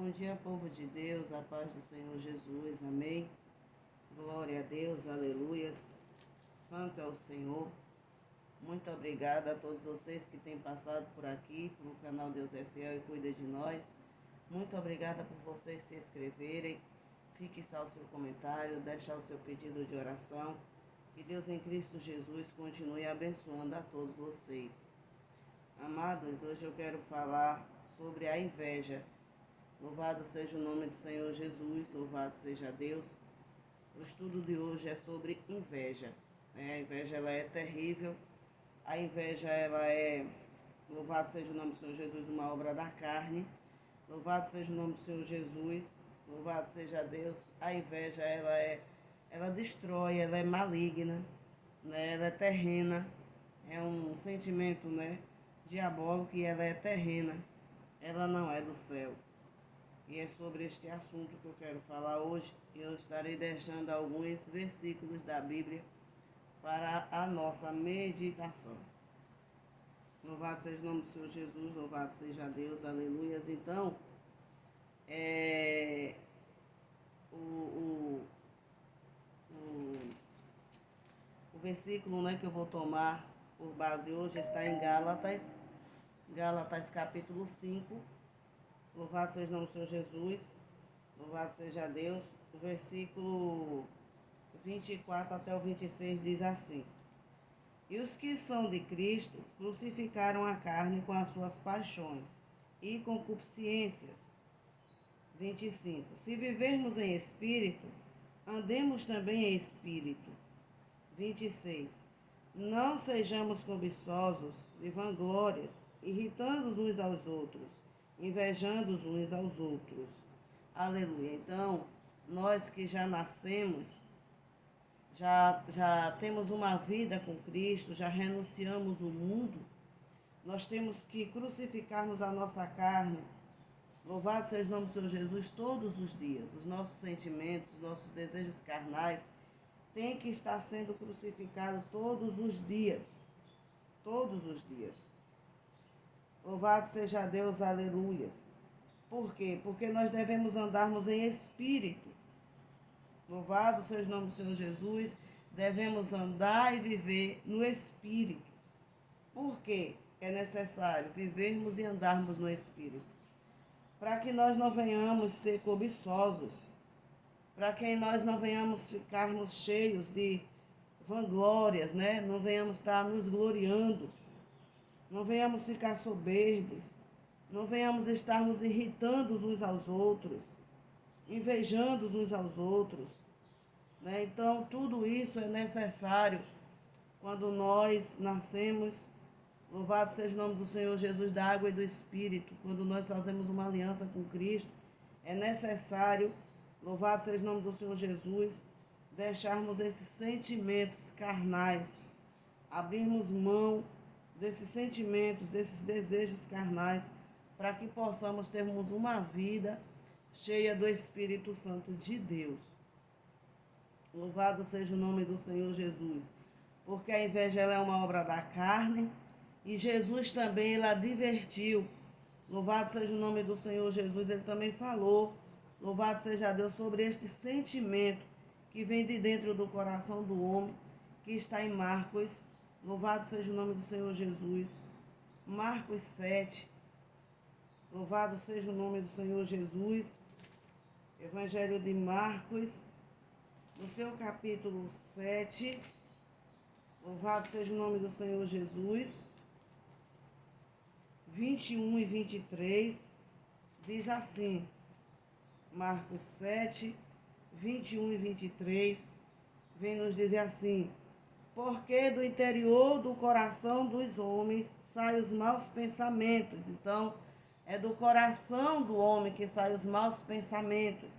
Bom dia, povo de Deus, a paz do Senhor Jesus, amém. Glória a Deus, aleluias. Santo é o Senhor. Muito obrigada a todos vocês que têm passado por aqui, pelo canal Deus é Fiel e Cuida de Nós. Muito obrigada por vocês se inscreverem, fixar o seu comentário, deixar o seu pedido de oração. Que Deus em Cristo Jesus continue abençoando a todos vocês. Amados, hoje eu quero falar sobre a inveja. Louvado seja o nome do Senhor Jesus, louvado seja Deus. O estudo de hoje é sobre inveja. A inveja ela é terrível. A inveja ela é, louvado seja o nome do Senhor Jesus, uma obra da carne. Louvado seja o nome do Senhor Jesus, louvado seja Deus. A inveja ela destrói, ela é maligna, né? Ela é terrena. É um sentimento, né, diabólico e ela é terrena. Ela não é do céu. E é sobre este assunto que eu quero falar hoje. E eu estarei deixando alguns versículos da Bíblia para a nossa meditação. Louvado seja o nome do Senhor Jesus, louvado seja Deus, aleluias. Então, o versículo, né, que eu vou tomar por base hoje está em Gálatas capítulo 5. Louvado seja o nome do Senhor Jesus, louvado seja Deus. O versículo 24 até o 26 diz assim: E os que são de Cristo crucificaram a carne com as suas paixões e concupiscências. 25. Se vivermos em espírito, andemos também em espírito. 26. Não sejamos cobiçosos e vanglórias, irritando uns aos outros, invejando uns aos outros. Aleluia. Então, nós que já nascemos, já temos uma vida com Cristo, já renunciamos o mundo, nós temos que crucificarmos a nossa carne. Louvado seja o nome do Senhor Jesus todos os dias. Os nossos sentimentos, os nossos desejos carnais têm que estar sendo crucificados todos os dias. Todos os dias. Louvado seja Deus, aleluias. Por quê? Porque nós devemos andarmos em espírito. Louvado seja o nome do Senhor Jesus. Devemos andar e viver no espírito. Por quê? É necessário vivermos e andarmos no espírito. Para que nós não venhamos ser cobiçosos. Para que nós não venhamos ficarmos cheios de vanglórias, né? Não venhamos estar nos gloriando. Não venhamos ficar soberbos. Não venhamos estar nos irritando uns aos outros, invejando uns aos outros, né? Então, tudo isso é necessário quando nós nascemos. Louvado seja o nome do Senhor Jesus, da água e do Espírito. Quando nós fazemos uma aliança com Cristo, é necessário, louvado seja o nome do Senhor Jesus, deixarmos esses sentimentos carnais, abrirmos mão desses sentimentos, desses desejos carnais, para que possamos termos uma vida cheia do Espírito Santo de Deus. Louvado seja o nome do Senhor Jesus, porque a inveja ela é uma obra da carne, e Jesus também ele advertiu. Louvado seja o nome do Senhor Jesus, ele também falou, louvado seja Deus, sobre este sentimento que vem de dentro do coração do homem, que está em Marcos. Louvado seja o nome do Senhor Jesus. Marcos 7. Louvado seja o nome do Senhor Jesus. Evangelho de Marcos, no seu capítulo 7. Louvado seja o nome do Senhor Jesus. 21 e 23. Diz assim. Marcos 7, 21 e 23. Vem nos dizer assim: Porque do interior do coração dos homens saem os maus pensamentos. Então, é do coração do homem que saem os maus pensamentos.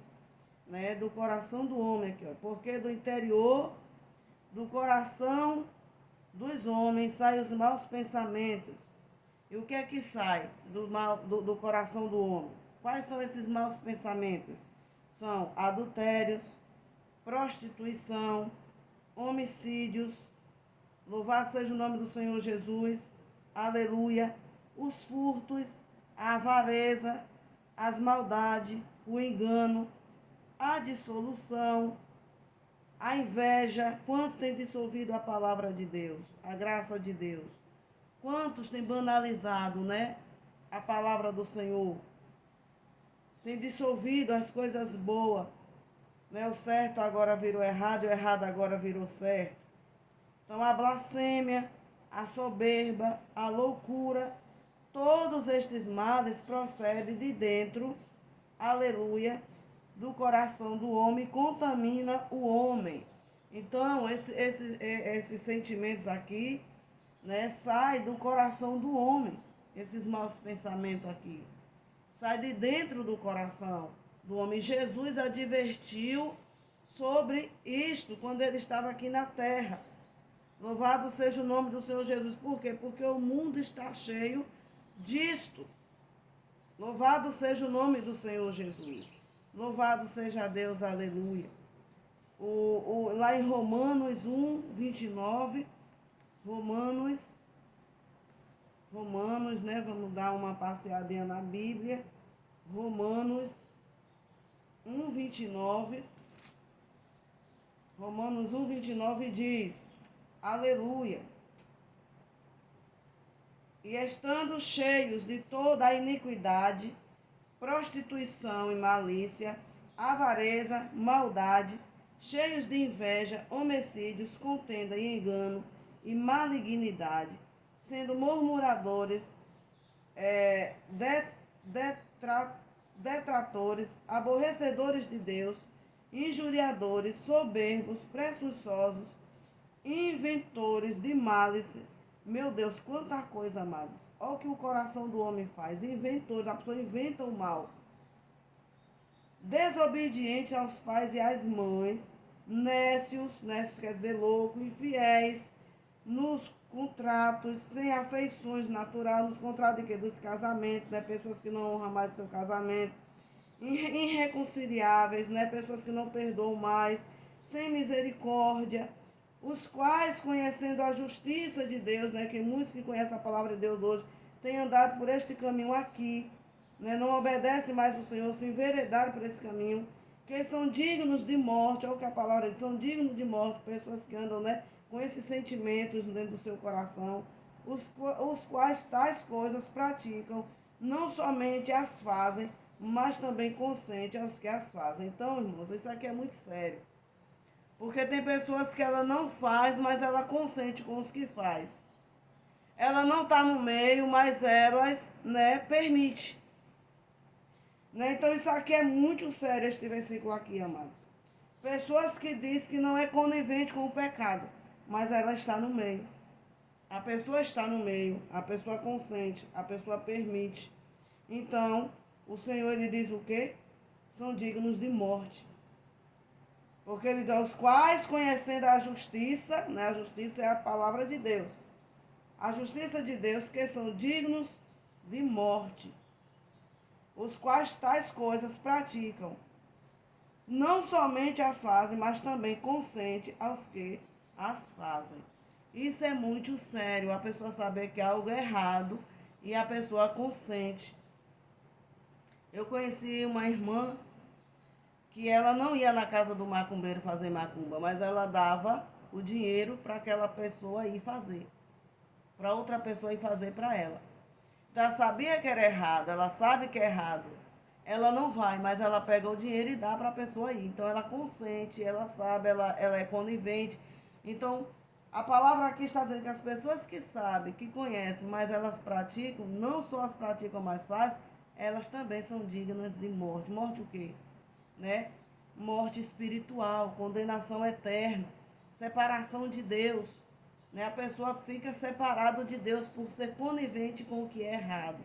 Né? Do coração do homem aqui, ó. Porque do interior do coração dos homens saem os maus pensamentos. E o que é que sai do coração do homem? Quais são esses maus pensamentos? São adultérios, prostituição, homicídios, louvado seja o nome do Senhor Jesus, aleluia, os furtos, a avareza, as maldades, o engano, a dissolução, a inveja. Quantos têm dissolvido a palavra de Deus, a graça de Deus? Quantos têm banalizado, né, a palavra do Senhor? Tem dissolvido as coisas boas, né? O certo agora virou errado e o errado agora virou certo. Então a blasfêmia, a soberba, a loucura, todos estes males procedem de dentro, aleluia, do coração do homem, contamina o homem. Então esses sentimentos aqui, né, saem do coração do homem, esses maus pensamentos aqui. Sai de dentro do coração do homem. Jesus advertiu sobre isto quando ele estava aqui na terra. Louvado seja o nome do Senhor Jesus. Por quê? Porque o mundo está cheio disto. Louvado seja o nome do Senhor Jesus. Louvado seja Deus, aleluia. Lá em Romanos 1, 29, Romanos, né? Vamos dar uma passeadinha na Bíblia. Romanos 1, 29. Romanos 1, 29 diz, aleluia. E estando cheios de toda a iniquidade, prostituição e malícia, avareza, maldade, cheios de inveja, homicídios, contenda e engano e malignidade, sendo murmuradores, detratores, aborrecedores de Deus, injuriadores, soberbos, presunçosos, inventores de males. Meu Deus, quanta coisa, amados. Olha o que o coração do homem faz. Inventores, a pessoa inventa o mal. Desobediente aos pais e às mães, nécios quer dizer louco, infiéis, nos contratos, sem afeições naturais, nos contratos de quê? Dos casamentos, né? Pessoas que não honram mais o seu casamento, irreconciliáveis, né? Pessoas que não perdoam mais, sem misericórdia, os quais, conhecendo a justiça de Deus, né? Que muitos que conhecem a palavra de Deus hoje têm andado por este caminho aqui, né? Não obedecem mais ao Senhor, se enveredaram por esse caminho, que são dignos de morte. Olha o que a palavra diz, são dignos de morte, pessoas que andam, né, com esses sentimentos dentro do seu coração, os quais tais coisas praticam, não somente as fazem, mas também consentem aos que as fazem. Então, irmãos, isso aqui é muito sério. Porque tem pessoas que ela não faz, mas ela consente com os que faz. Ela não está no meio, mas elas, né, permite. Né? Então isso aqui é muito sério, este versículo aqui, amados. Pessoas que dizem que não é conivente com o pecado, mas ela está no meio. A pessoa está no meio, a pessoa consente, a pessoa permite. Então, o Senhor, ele diz o quê? São dignos de morte. Porque ele diz, os quais conhecendo a justiça, né? A justiça é a palavra de Deus. A justiça de Deus, que são dignos de morte. Os quais tais coisas praticam. Não somente as fazem, mas também consente aos que as fazem. Isso é muito sério, a pessoa saber que é algo errado e a pessoa consente. Eu conheci uma irmã que ela não ia na casa do macumbeiro fazer macumba, mas ela dava o dinheiro para aquela pessoa ir fazer, para outra pessoa ir fazer para ela. Então, ela sabia que era errado, ela sabe que é errado. Ela não vai, mas ela pega o dinheiro e dá para a pessoa ir. Então, ela consente, ela sabe, ela é conivente. Então, a palavra aqui está dizendo que as pessoas que sabem, que conhecem, mas elas praticam, não só as praticam, mas fazem, elas também são dignas de morte. Morte o quê? Né? Morte espiritual, condenação eterna, separação de Deus. Né? A pessoa fica separada de Deus por ser conivente com o que é errado.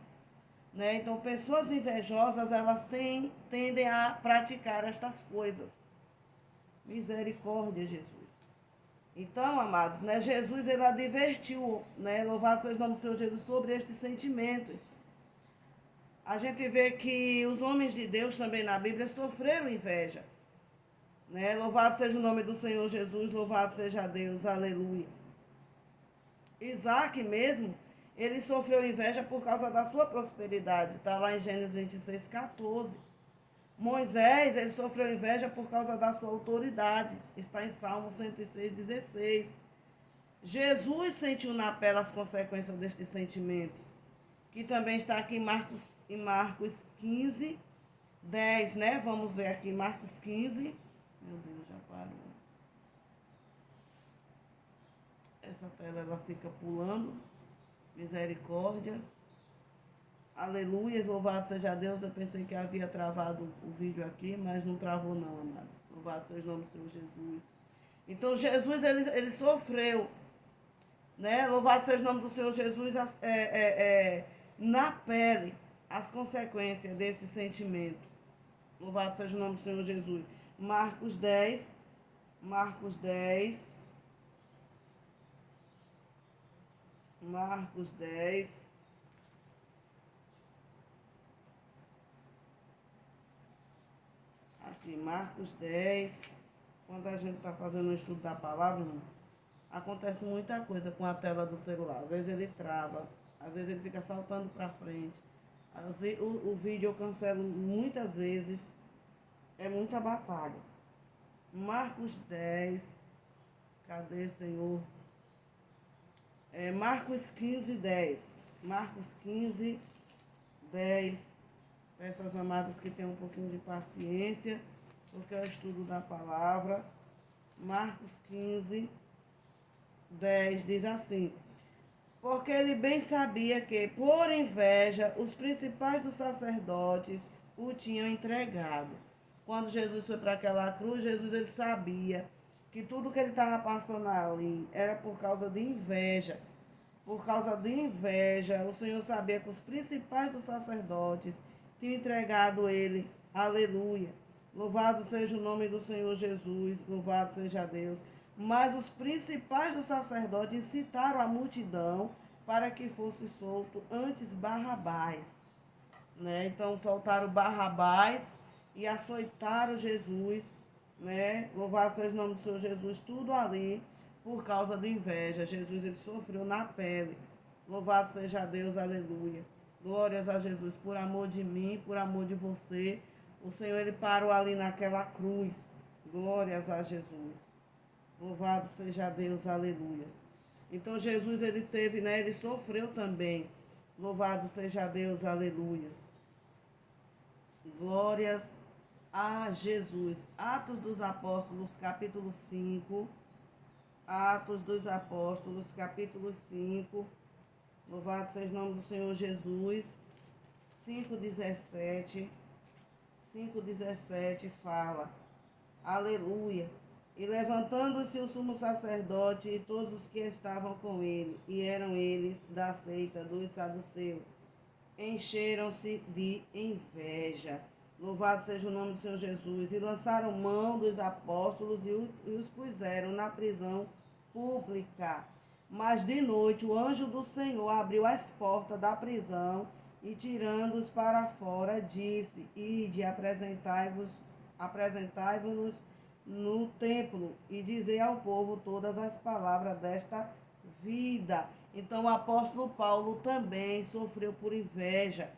Né? Então, pessoas invejosas, elas tendem a praticar estas coisas. Misericórdia, Jesus. Então, amados, né, Jesus, ele advertiu, né, louvado seja o nome do Senhor Jesus, sobre estes sentimentos. A gente vê que os homens de Deus também na Bíblia sofreram inveja. Né? Louvado seja o nome do Senhor Jesus, louvado seja Deus, aleluia. Isaac mesmo, Ele sofreu inveja por causa da sua prosperidade. Está lá em Gênesis 26:14. Moisés, ele sofreu inveja por causa da sua autoridade. Está em Salmo 106:16. Jesus sentiu na pele as consequências deste sentimento, que também está aqui em Marcos 15:10, né? Vamos ver aqui Marcos 15. Meu Deus, já parou. Essa tela ela fica pulando. Misericórdia. Aleluia, louvado seja Deus. Eu pensei que havia travado o vídeo aqui, mas não travou não, amados. Louvado seja o nome do Senhor Jesus. Então Jesus, ele sofreu, né? Louvado seja o nome do Senhor Jesus, na pele, as consequências desse sentimento. Louvado seja o nome do Senhor Jesus. Marcos 10. Marcos 10. Marcos 10. Aqui, Marcos 10. Quando a gente está fazendo o estudo da palavra, acontece muita coisa com a tela do celular. Às vezes ele trava, às vezes ele fica saltando para frente. O vídeo eu cancelo muitas vezes. É muita batalha. Marcos 10. Cadê, Senhor? Marcos 15:10. Marcos 15:10. Peço às amadas que tenham um pouquinho de paciência, porque é o estudo da palavra. Marcos 15:10 diz assim: porque ele bem sabia que, por inveja, os principais dos sacerdotes o tinham entregado. Quando Jesus foi para aquela cruz, Jesus ele sabia que tudo que ele estava passando ali era por causa de inveja. Por causa de inveja, o Senhor sabia que os principais dos sacerdotes tinham entregado ele. Aleluia. Louvado seja o nome do Senhor Jesus, louvado seja Deus. Mas os principais dos sacerdotes incitaram a multidão para que fosse solto antes Barrabás. Né? Então soltaram Barrabás e açoitaram Jesus. Né? Louvado seja o nome do Senhor Jesus, tudo ali por causa de inveja. Jesus ele sofreu na pele. Louvado seja Deus, aleluia. Glórias a Jesus, por amor de mim, por amor de você. O Senhor ele parou ali naquela cruz. Glórias a Jesus. Louvado seja Deus, aleluia. Então Jesus ele teve, né? Ele sofreu também. Louvado seja Deus, aleluia. Glórias a Jesus. Atos dos Apóstolos, capítulo 5. Atos dos Apóstolos, capítulo 5. Louvado seja o nome do Senhor Jesus. 5:17. 5:17 fala. Aleluia. E levantando-se o sumo sacerdote e todos os que estavam com ele, e eram eles da seita dos saduceus, encheram-se de inveja. Louvado seja o nome do Senhor Jesus. E lançaram mão dos apóstolos e os puseram na prisão pública. Mas de noite o anjo do Senhor abriu as portas da prisão e, tirando-os para fora, disse: ide, apresentai-vos no templo e dizei ao povo todas as palavras desta vida. Então o apóstolo Paulo também sofreu por inveja,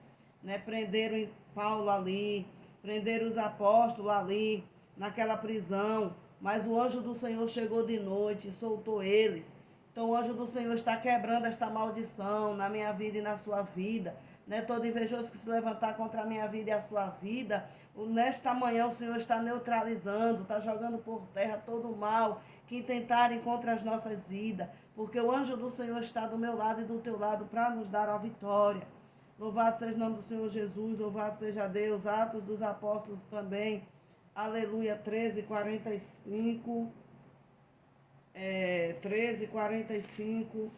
né? Prenderam Paulo ali, prenderam os apóstolos ali, naquela prisão, mas o anjo do Senhor chegou de noite e soltou eles. Então o anjo do Senhor está quebrando esta maldição na minha vida e na sua vida. Né? Todo invejoso que se levantar contra a minha vida e a sua vida, nesta manhã o Senhor está neutralizando, está jogando por terra todo o mal que intentarem contra as nossas vidas, porque o anjo do Senhor está do meu lado e do teu lado para nos dar a vitória. Louvado seja o nome do Senhor Jesus, louvado seja Deus. Atos dos Apóstolos também, aleluia, 13:45. 13:45.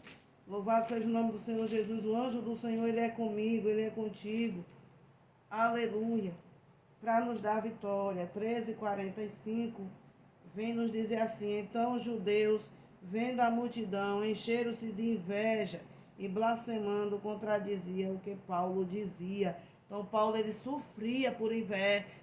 Louvado seja o nome do Senhor Jesus. O anjo do Senhor, ele é comigo, ele é contigo. Aleluia. Para nos dar vitória. 13:45. Vem nos dizer assim: então os judeus, vendo a multidão, encheram-se de inveja e blasfemando contradiziam o que Paulo dizia. Então Paulo ele sofria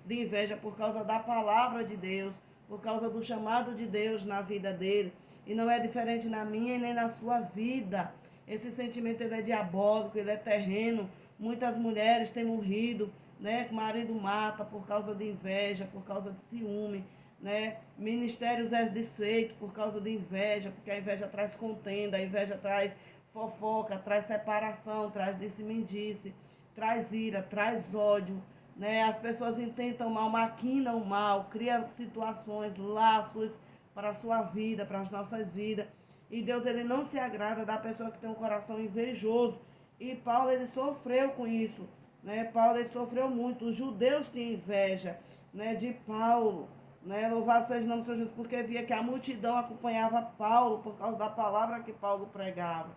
de inveja por causa da palavra de Deus, por causa do chamado de Deus na vida dele. E não é diferente na minha e nem na sua vida. Esse sentimento ele é diabólico, ele é terreno. Muitas mulheres têm morrido, né? O marido mata por causa de inveja, por causa de ciúme, né? Ministérios é desfeito por causa de inveja, porque a inveja traz contenda, a inveja traz fofoca, traz separação, traz disse-me-disse, traz ira, traz ódio, né? As pessoas intentam mal, maquinam o mal, criam situações, laços para a sua vida, para as nossas vidas. E Deus ele não se agrada da pessoa que tem um coração invejoso. E Paulo ele sofreu com isso, né? Paulo ele sofreu muito. Os judeus tinham inveja, né, de Paulo, né? Louvado seja o nome do Senhor Jesus, porque via que a multidão acompanhava Paulo por causa da palavra que Paulo pregava.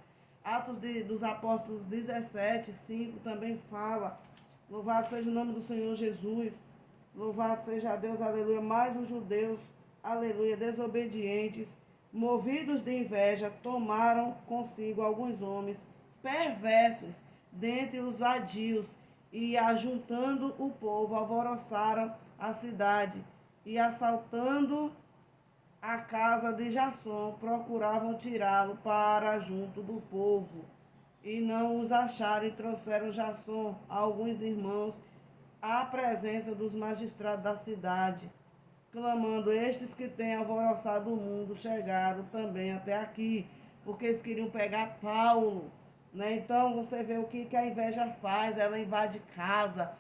Dos Apóstolos 17:5 também fala. Louvado seja o nome do Senhor Jesus. Louvado seja Deus, aleluia. Mas os judeus, aleluia, desobedientes, movidos de inveja, tomaram consigo alguns homens perversos dentre os vadios e, ajuntando o povo, alvoroçaram a cidade e, assaltando a casa de Jasson, procuravam tirá-lo para junto do povo. E não os acharam, e trouxeram Jasson a alguns irmãos à presença dos magistrados da cidade, clamando: estes que têm alvoroçado o mundo chegaram também até aqui, porque eles queriam pegar Paulo, né? Então você vê o que a inveja faz, ela invade casa,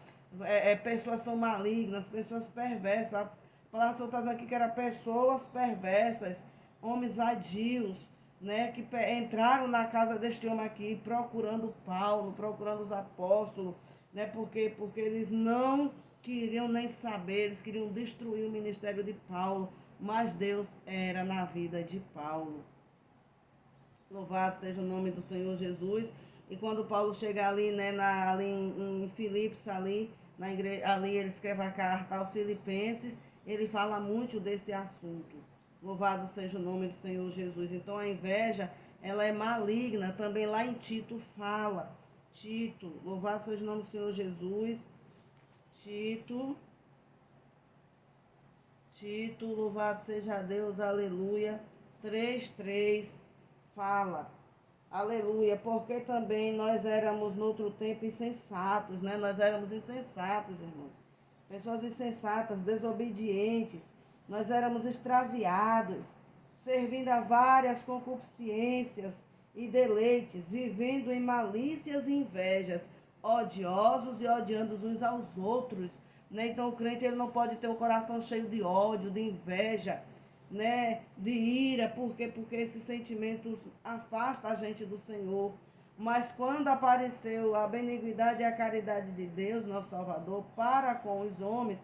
pessoas são malignas, pessoas perversas. A palavra do Senhor está dizendo aqui que eram pessoas perversas, homens vadios, né, que entraram na casa deste homem aqui procurando Paulo, procurando os apóstolos, né, porque eles não queriam nem saber, eles queriam destruir o ministério de Paulo, mas Deus era na vida de Paulo. Louvado seja o nome do Senhor Jesus. E quando Paulo chega ali, né, ali em Filipos, ali, na igreja, ali ele escreve a carta aos Filipenses, ele fala muito desse assunto. Louvado seja o nome do Senhor Jesus. Então a inveja, ela é maligna. Também lá em Tito fala. Tito, louvado seja o nome do Senhor Jesus. Tito, louvado seja Deus, aleluia. 3:3 fala. Aleluia, porque também nós éramos no outro tempo insensatos, né? Nós éramos insensatos, irmãos. Pessoas insensatas, desobedientes. Nós éramos extraviados, servindo a várias concupiscências e deleites, vivendo em malícias e invejas, odiosos e odiando uns aos outros, né? Então o crente ele não pode ter um coração cheio de ódio, de inveja, né, de ira, porque esses sentimentos afastam a gente do Senhor. Mas quando apareceu a benignidade e a caridade de Deus, nosso Salvador, para com os homens,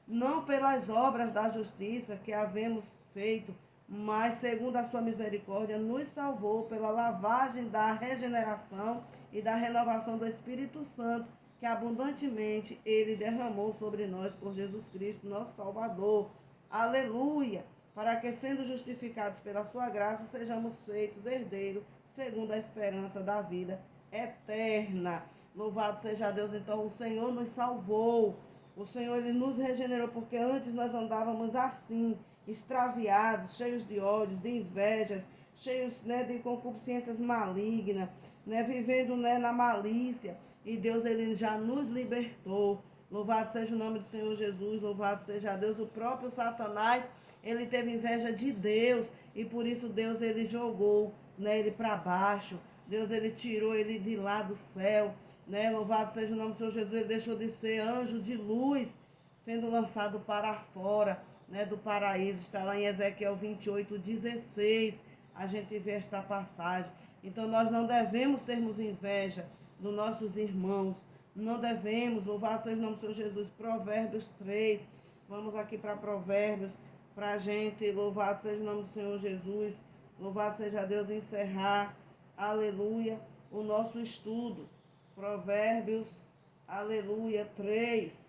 não pelas obras da justiça que havemos feito, mas segundo a sua misericórdia, nos salvou pela lavagem da regeneração e da renovação do Espírito Santo, que abundantemente ele derramou sobre nós por Jesus Cristo, nosso Salvador. Aleluia! Para que, sendo justificados pela sua graça, sejamos feitos herdeiros, segundo a esperança da vida eterna. Louvado seja Deus. Então, o Senhor nos salvou. O Senhor ele nos regenerou, porque antes nós andávamos assim, extraviados, cheios de ódios, de invejas, cheios, né, de concupiscências malignas, né, vivendo, né, na malícia. E Deus ele já nos libertou. Louvado seja o nome do Senhor Jesus. Louvado seja Deus. O próprio Satanás, ele teve inveja de Deus e por isso Deus ele jogou, né, ele para baixo. Deus ele tirou ele de lá do céu, né? Louvado seja o nome do Senhor Jesus. Ele deixou de ser anjo de luz, sendo lançado para fora, né, do paraíso. Está lá em Ezequiel 28:16. A gente vê esta passagem. Então nós não devemos termos inveja dos nossos irmãos. Não devemos. Louvado seja o nome do Senhor Jesus. Provérbios 3. Vamos aqui para Provérbios, para a gente, louvado seja o nome do Senhor Jesus, louvado seja Deus, encerrar, aleluia, o nosso estudo. Provérbios, aleluia, 3.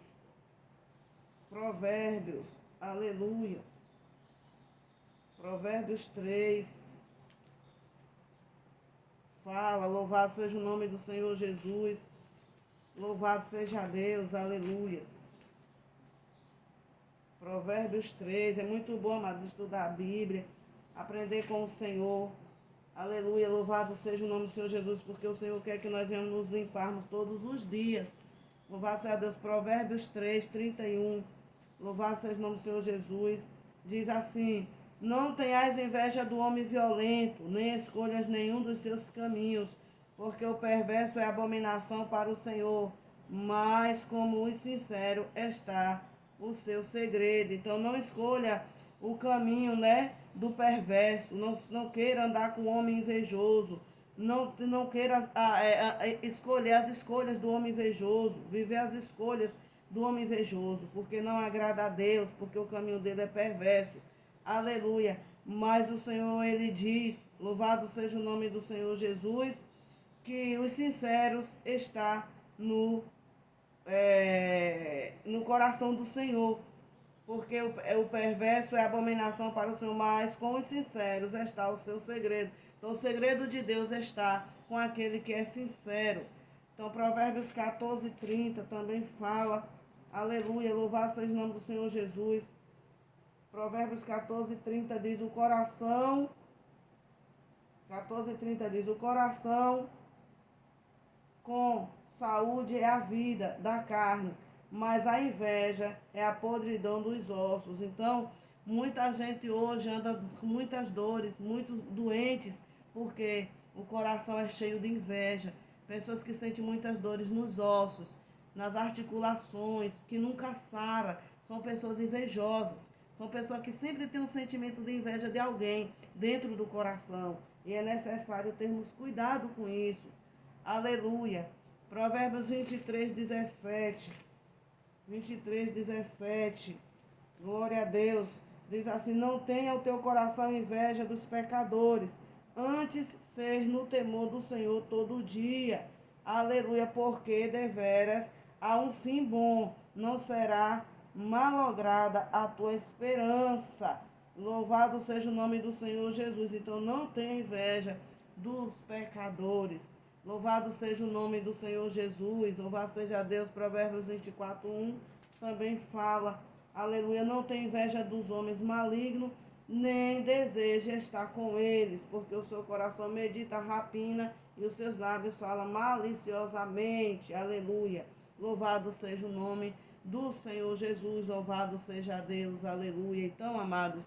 Provérbios, aleluia. Provérbios 3. Fala, louvado seja o nome do Senhor Jesus, louvado seja Deus, aleluias. Provérbios 3, é muito bom, amados, estudar a Bíblia, aprender com o Senhor, Aleluia, louvado seja o nome do Senhor Jesus, porque o Senhor quer que nós venhamos nos limparmos todos os dias. Louvado seja Deus, Provérbios 3, 31. Louvado seja o nome do Senhor Jesus. Diz assim: não tenhais inveja do homem violento, nem escolhas nenhum dos seus caminhos, porque o perverso é abominação para o Senhor, mas como o sincero está o seu segredo. Então não escolha o caminho, né, do perverso, não queira andar com o homem invejoso, não queira escolher as escolhas do homem invejoso, viver as escolhas do homem invejoso, porque não agrada a Deus, porque o caminho dele é perverso. Aleluia. Mas o Senhor, ele diz, louvado seja o nome do Senhor Jesus, que os sinceros está no coração do Senhor, porque o perverso é abominação para o Senhor, mas com os sinceros está o seu segredo. Então, o segredo de Deus está com aquele que é sincero. Então, Provérbios 14, 30 também fala, aleluia, louvado seja o nome do Senhor Jesus. Provérbios 14, 30 diz, o coração, 14, 30 diz, o coração com saúde é a vida da carne, mas a inveja é a podridão dos ossos. Então, muita gente hoje anda com muitas dores, muitos doentes, porque o coração é cheio de inveja. Pessoas que sentem muitas dores nos ossos, nas articulações, que nunca sara, são pessoas invejosas. São pessoas que sempre têm um sentimento de inveja de alguém dentro do coração. E é necessário termos cuidado com isso. Aleluia. Provérbios 23, 17. 23, 17. Glória a Deus. Diz assim: não tenha o teu coração inveja dos pecadores, antes ser no temor do Senhor todo dia. Aleluia, porque deveras há um fim bom, não será malograda a tua esperança. Louvado seja o nome do Senhor Jesus. Então não tenha inveja dos pecadores. Louvado seja o nome do Senhor Jesus. Louvado seja Deus. Provérbios 24, 1 também fala. Aleluia. Não tem inveja dos homens malignos, nem deseja estar com eles, porque o seu coração medita a rapina e os seus lábios falam maliciosamente. Aleluia. Louvado seja o nome do Senhor Jesus. Louvado seja Deus. Aleluia. Então, amados,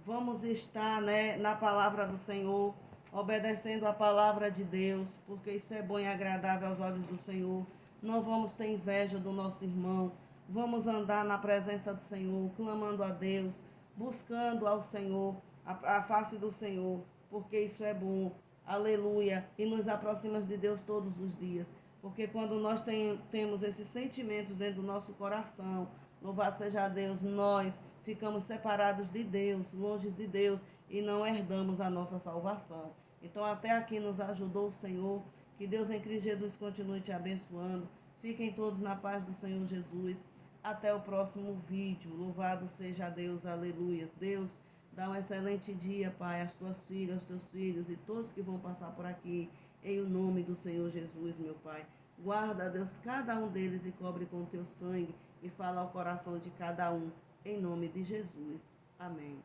vamos estar, né, na palavra do Senhor, obedecendo a palavra de Deus, porque isso é bom e agradável aos olhos do Senhor. Não vamos ter inveja do nosso irmão. Vamos andar na presença do Senhor, clamando a Deus, buscando ao Senhor, a face do Senhor, porque isso é bom. Aleluia. E nos aproximamos de Deus todos os dias. Porque quando nós temos esses sentimentos dentro do nosso coração, louvado seja Deus, nós ficamos separados de Deus, longe de Deus, e não herdamos a nossa salvação. Então, até aqui nos ajudou o Senhor. Que Deus em Cristo Jesus continue te abençoando. Fiquem todos na paz do Senhor Jesus. Até o próximo vídeo. Louvado seja Deus. Aleluia. Deus, dá um excelente dia, Pai, às tuas filhas, aos teus filhos e todos que vão passar por aqui. Em o nome do Senhor Jesus, meu Pai. Guarda, Deus, cada um deles e cobre com o teu sangue. E fala ao coração de cada um. Em nome de Jesus. Amém.